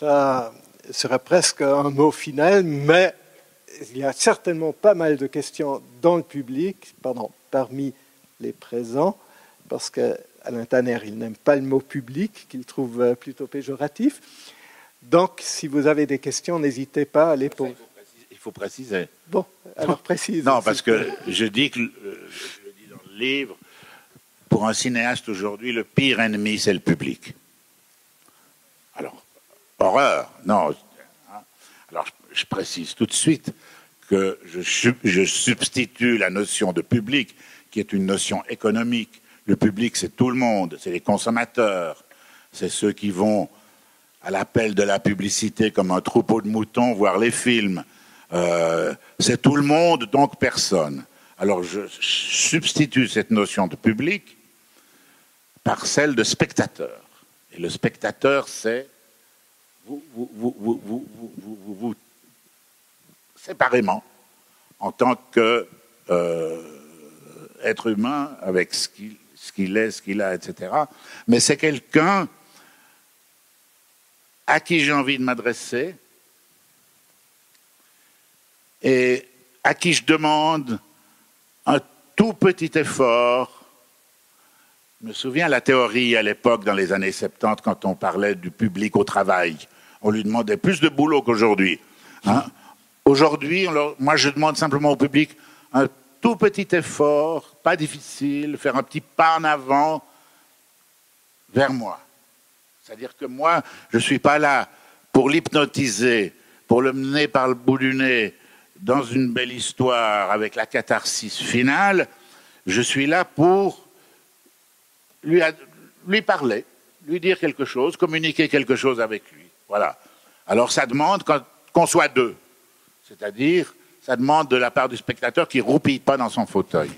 Ça serait presque un mot final, mais il y a certainement pas mal de questions dans le public, parmi les présents, parce qu'Alain Tanner, il n'aime pas le mot public, qu'il trouve plutôt péjoratif. Donc, si vous avez des questions, n'hésitez pas à les poser. Il faut préciser. Bon, alors précise. Non, parce que je dis dans le livre, pour un cinéaste aujourd'hui, le pire ennemi, c'est le public. Alors, horreur, non. Alors, je précise tout de suite que je substitue la notion de public, qui est une notion économique. Le public, c'est tout le monde, c'est les consommateurs, c'est ceux qui vont à l'appel de la publicité comme un troupeau de moutons voir les films. C'est tout le monde, donc personne. Alors, je substitue cette notion de public par celle de spectateur. Et le spectateur, c'est vous séparément, en tant que être humain, avec ce qu'il est, ce qu'il a, etc. Mais c'est quelqu'un à qui j'ai envie de m'adresser et à qui je demande un tout petit effort. Je me souviens la théorie à l'époque, dans les années 70, quand on parlait du public au travail. On lui demandait plus de boulot qu'aujourd'hui. Hein? Aujourd'hui, moi je demande simplement au public un tout petit effort, pas difficile, faire un petit pas en avant vers moi. C'est-à-dire que moi, je ne suis pas là pour l'hypnotiser, pour le mener par le bout du nez dans une belle histoire avec la catharsis finale. Je suis là pour lui parler, lui dire quelque chose, communiquer quelque chose avec lui. Voilà. Alors ça demande qu'on soit deux. C'est-à-dire, ça demande de la part du spectateur qu'il ne roupille pas dans son fauteuil.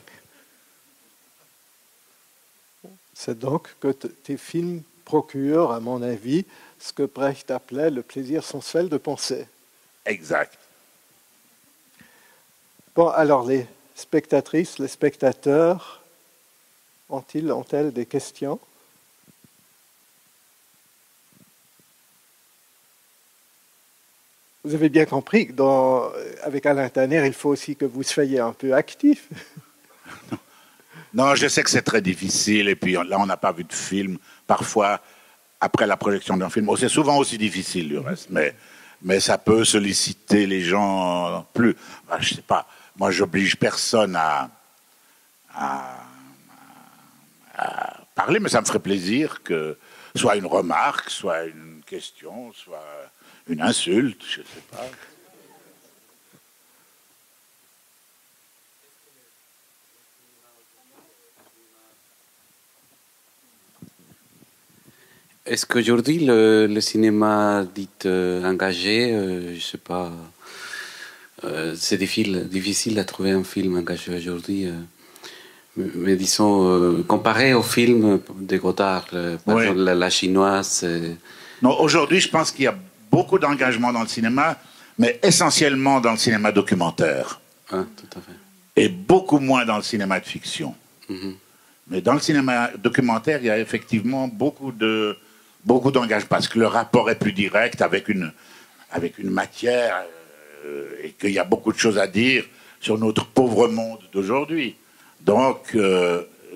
C'est donc que tes films procurent, à mon avis, ce que Brecht appelait le plaisir sensuel de penser. Exact. Bon, alors les spectatrices, les spectateurs, ont-elles des questions? Vous avez bien compris qu'avec Alain Tanner, il faut aussi que vous soyez un peu actif. Non, je sais que c'est très difficile, et puis là, on n'a pas vu de film. Parfois, après la projection d'un film, c'est souvent aussi difficile, du reste, mais ça peut solliciter les gens plus. Ben, je sais pas, moi, j'oblige personne à parler, mais ça me ferait plaisir que soit une remarque, soit une question, soit une insulte, je ne sais pas. Est-ce qu'aujourd'hui, le cinéma dit engagé, je ne sais pas, c'est difficile de trouver un film engagé aujourd'hui, mais disons, comparé au film de Godard, par exemple, la chinoise... Non, aujourd'hui, je pense qu'il y a beaucoup d'engagement dans le cinéma, mais essentiellement dans le cinéma documentaire. Ah, tout à fait. Et beaucoup moins dans le cinéma de fiction. Mm-hmm. Mais dans le cinéma documentaire, il y a effectivement beaucoup d'engagement, parce que le rapport est plus direct avec une matière, et qu'il y a beaucoup de choses à dire sur notre pauvre monde d'aujourd'hui. Donc,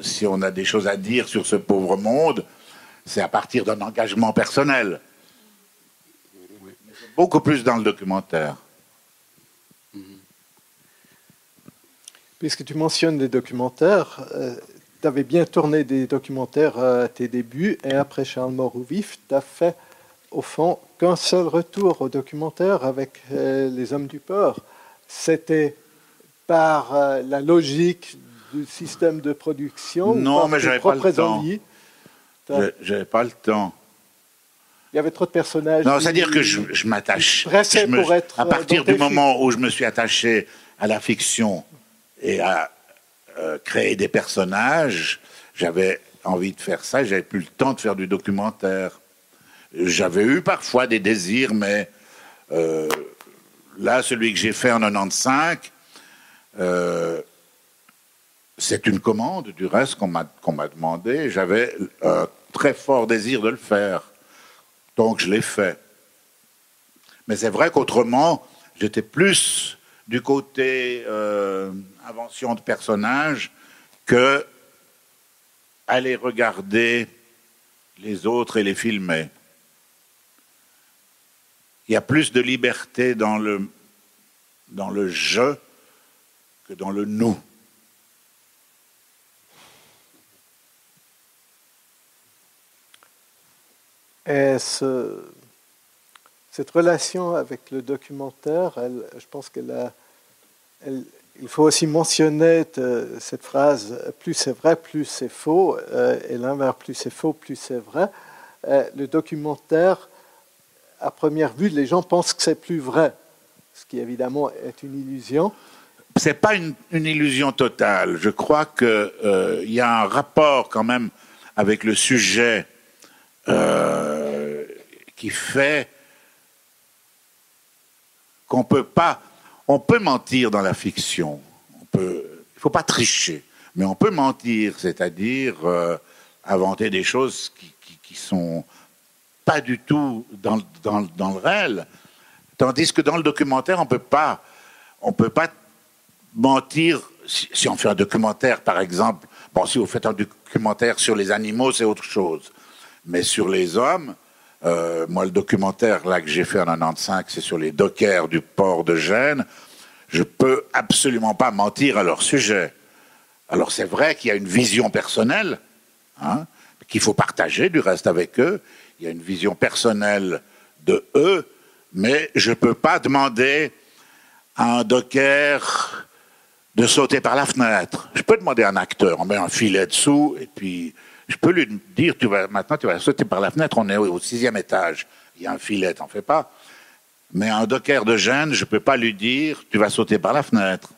si on a des choses à dire sur ce pauvre monde, c'est à partir d'un engagement personnel. Beaucoup plus dans le documentaire. Puisque tu mentionnes les documentaires, tu avais bien tourné des documentaires à tes débuts, et après Charles Mort ou Vif, tu as fait, au fond, qu'un seul retour au documentaire avec Les Hommes du Port. C'était par la logique du système de production? Non, mais j'avais pas le temps. J'avais pas le temps. Il y avait trop de personnages. Non, c'est-à-dire que je m'attache. À partir du moment où je me suis attaché à la fiction et à créer des personnages, j'avais envie de faire ça, j'avais plus le temps de faire du documentaire. J'avais eu parfois des désirs, mais là, celui que j'ai fait en 95, c'est une commande, du reste, qu'on m'a demandé. J'avais un très fort désir de le faire. Donc, je l'ai fait. Mais c'est vrai qu'autrement, j'étais plus du côté invention de personnages que aller regarder les autres et les filmer. Il y a plus de liberté dans le je que dans le nous. Et cette relation avec le documentaire, je pense il faut aussi mentionner cette phrase « plus c'est vrai, plus c'est faux », et l'inverse « plus c'est faux, plus c'est vrai ». Le documentaire, à première vue, les gens pensent que c'est plus vrai, ce qui évidemment est une illusion. C'est pas une illusion totale. Je crois que y a un rapport quand même avec le sujet qui fait qu'on peut pas. On peut mentir dans la fiction. Il faut pas tricher, mais on peut mentir, c'est-à-dire inventer des choses qui sont pas du tout dans le réel. Tandis que dans le documentaire, on peut pas mentir. Si on fait un documentaire, par exemple, bon, si vous faites un documentaire sur les animaux, c'est autre chose. Mais sur les hommes, moi, le documentaire là que j'ai fait en 95, c'est sur les dockers du port de Gênes. Je peux absolument pas mentir à leur sujet. Alors c'est vrai qu'il y a une vision personnelle, hein, qu'il faut partager du reste avec eux. Il y a une vision personnelle de eux, mais je peux pas demander à un docker de sauter par la fenêtre. Je peux demander à un acteur, on met un filet dessous, et puis je peux lui dire, maintenant tu vas sauter par la fenêtre, on est au 6e étage, il y a un filet, t'en fais pas. Mais un docker de Gênes, je peux pas lui dire, tu vas sauter par la fenêtre.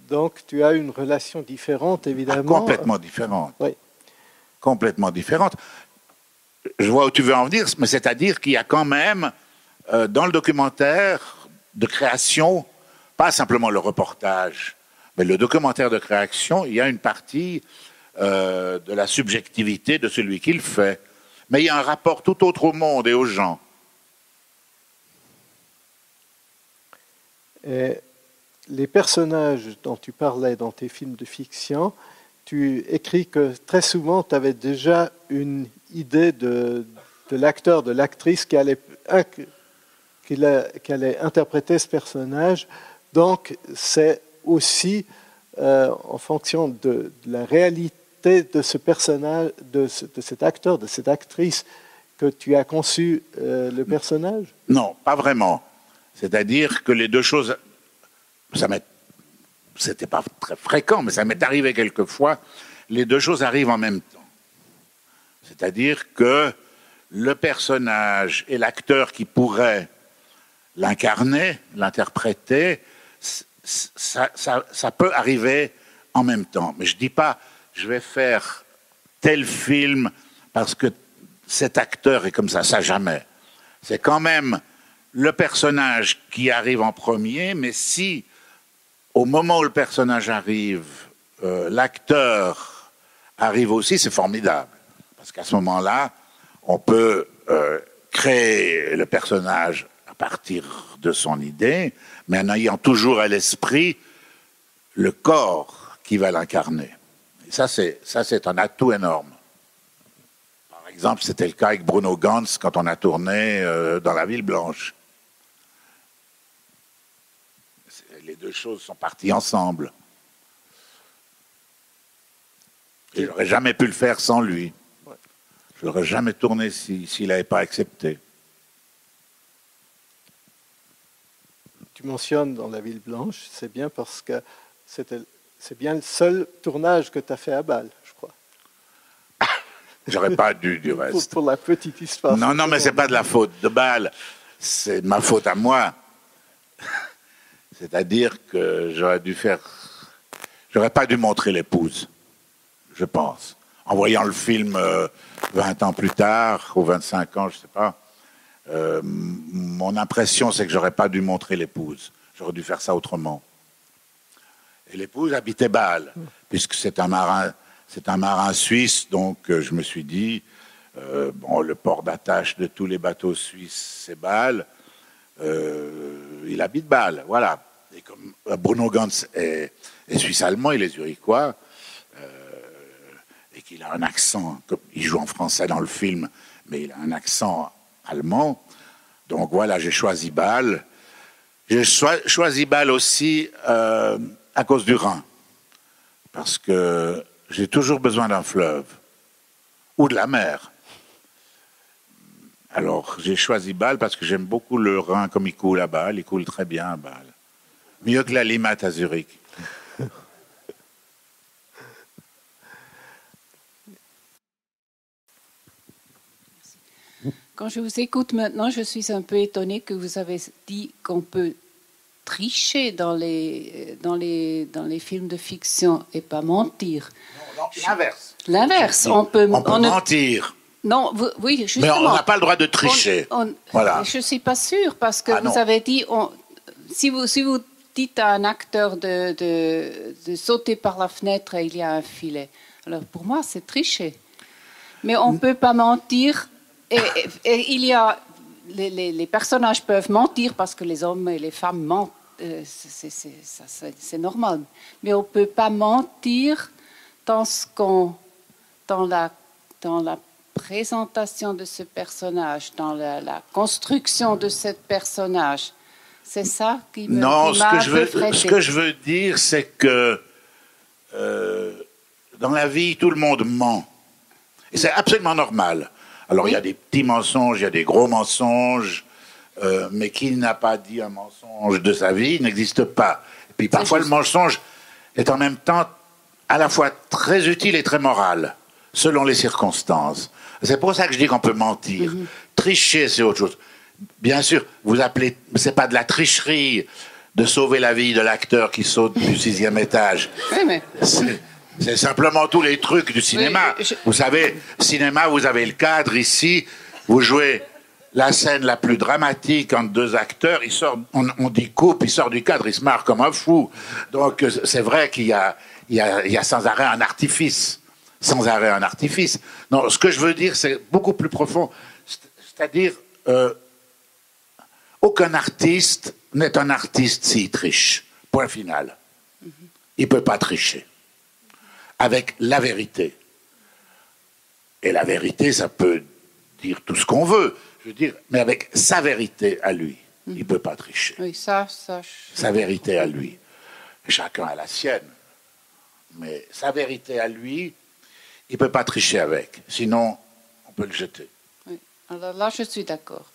Donc tu as une relation différente, évidemment. Complètement différente. Oui. Complètement différente. Je vois où tu veux en venir, mais c'est-à-dire qu'il y a quand même, dans le documentaire de création, pas simplement le reportage, mais le documentaire de création, il y a une partie de la subjectivité de celui qui le fait. Mais il y a un rapport tout autre au monde et aux gens. Et les personnages dont tu parlais dans tes films de fiction, tu écris que très souvent tu avais déjà une idée de l'acteur, de l'actrice qui allait interpréter ce personnage. Donc c'est aussi en fonction de la réalité de ce personnage, de cet acteur, de cette actrice, que tu as conçu le personnage? Non, pas vraiment. C'est-à-dire que les deux choses, c'était pas très fréquent, mais ça m'est arrivé quelquefois, les deux choses arrivent en même temps. C'est-à-dire que le personnage et l'acteur qui pourrait l'incarner, l'interpréter, ça peut arriver en même temps. Mais je dis pas, je vais faire tel film parce que cet acteur est comme ça jamais. C'est quand même le personnage qui arrive en premier, mais si au moment où le personnage arrive, l'acteur arrive aussi, c'est formidable. Parce qu'à ce moment-là, on peut créer le personnage à partir de son idée, mais en ayant toujours à l'esprit le corps qui va l'incarner. Et ça, c'est un atout énorme. Par exemple, c'était le cas avec Bruno Ganz quand on a tourné dans La Ville Blanche. Les deux choses sont parties ensemble. Et j'aurais jamais pu le faire sans lui. Je n'aurais jamais tourné s'il n'avait pas accepté. Tu mentionnes dans La Ville Blanche, c'est bien parce que c'est bien le seul tournage que tu as fait à Bâle, je crois. J'aurais pas dû, du reste. Pour la petite histoire. Non, mais c'est pas de la faute de Bâle. C'est de ma faute à moi. C'est-à-dire que j'aurais pas dû montrer l'épouse, je pense. En voyant le film 20 ans plus tard, ou 25 ans, je sais pas, mon impression, c'est que j'aurais pas dû montrer l'épouse. J'aurais dû faire ça autrement. Et l'épouse habitait Bâle, puisque c'est un marin suisse, donc je me suis dit, Bon, le port d'attache de tous les bateaux suisses, c'est Bâle. Il habite Bâle, voilà. Et comme Bruno Ganz est suisse-allemand, il est zurichois, et qu'il a un accent, comme il joue en français dans le film, mais il a un accent allemand. Donc voilà, j'ai choisi Bâle. J'ai choisi Bâle aussi à cause du Rhin, parce que j'ai toujours besoin d'un fleuve ou de la mer. Alors j'ai choisi Bâle parce que j'aime beaucoup le Rhin comme il coule à Bâle, il coule très bien à Bâle. Mieux que la Limmat à Zurich. Quand je vous écoute maintenant, je suis un peu étonnée que vous avez dit qu'on peut tricher dans les films de fiction et pas mentir. Non, l'inverse. L'inverse, on peut mentir. Non, oui, justement. Mais on n'a pas le droit de tricher. Voilà. Je ne suis pas sûre, parce que vous avez dit, si vous dites à un acteur de sauter par la fenêtre et il y a un filet, alors pour moi, c'est tricher. Mais on ne peut pas mentir. Et il y a les personnages peuvent mentir parce que les hommes et les femmes mentent, c'est normal. Mais on ne peut pas mentir dans la présentation de ce personnage, dans la construction de ce personnage. C'est ça qui me Non, ce que je veux dire, c'est que dans la vie, tout le monde ment. Et c'est absolument normal. Alors, oui. Il y a des petits mensonges, il y a des gros mensonges, mais qui n'a pas dit un mensonge de sa vie n'existe pas. Et puis parfois, le mensonge est en même temps à la fois très utile et très moral, selon les circonstances. C'est pour ça que je dis qu'on peut mentir. Mm-hmm. Tricher, c'est autre chose. Bien sûr, c'est pas de la tricherie de sauver la vie de l'acteur qui saute du 6e étage. Oui, mais... C'est simplement tous les trucs du cinéma. Oui, Vous savez, cinéma, vous avez le cadre ici, vous jouez la scène la plus dramatique entre deux acteurs, on dit coupe, il sort du cadre, il se marre comme un fou. Donc c'est vrai qu'il y a sans arrêt un artifice. Sans arrêt un artifice. Non, ce que je veux dire, c'est beaucoup plus profond. C'est-à-dire, aucun artiste n'est un artiste s'il triche. Point final. Il ne peut pas tricher. Avec la vérité. Et la vérité, ça peut dire tout ce qu'on veut, je veux dire, mais avec sa vérité à lui. Il ne peut pas tricher. Oui, ça. Sa vérité à lui. Chacun a la sienne. Mais sa vérité à lui, il ne peut pas tricher avec. Sinon, on peut le jeter. Oui. Alors là, je suis d'accord.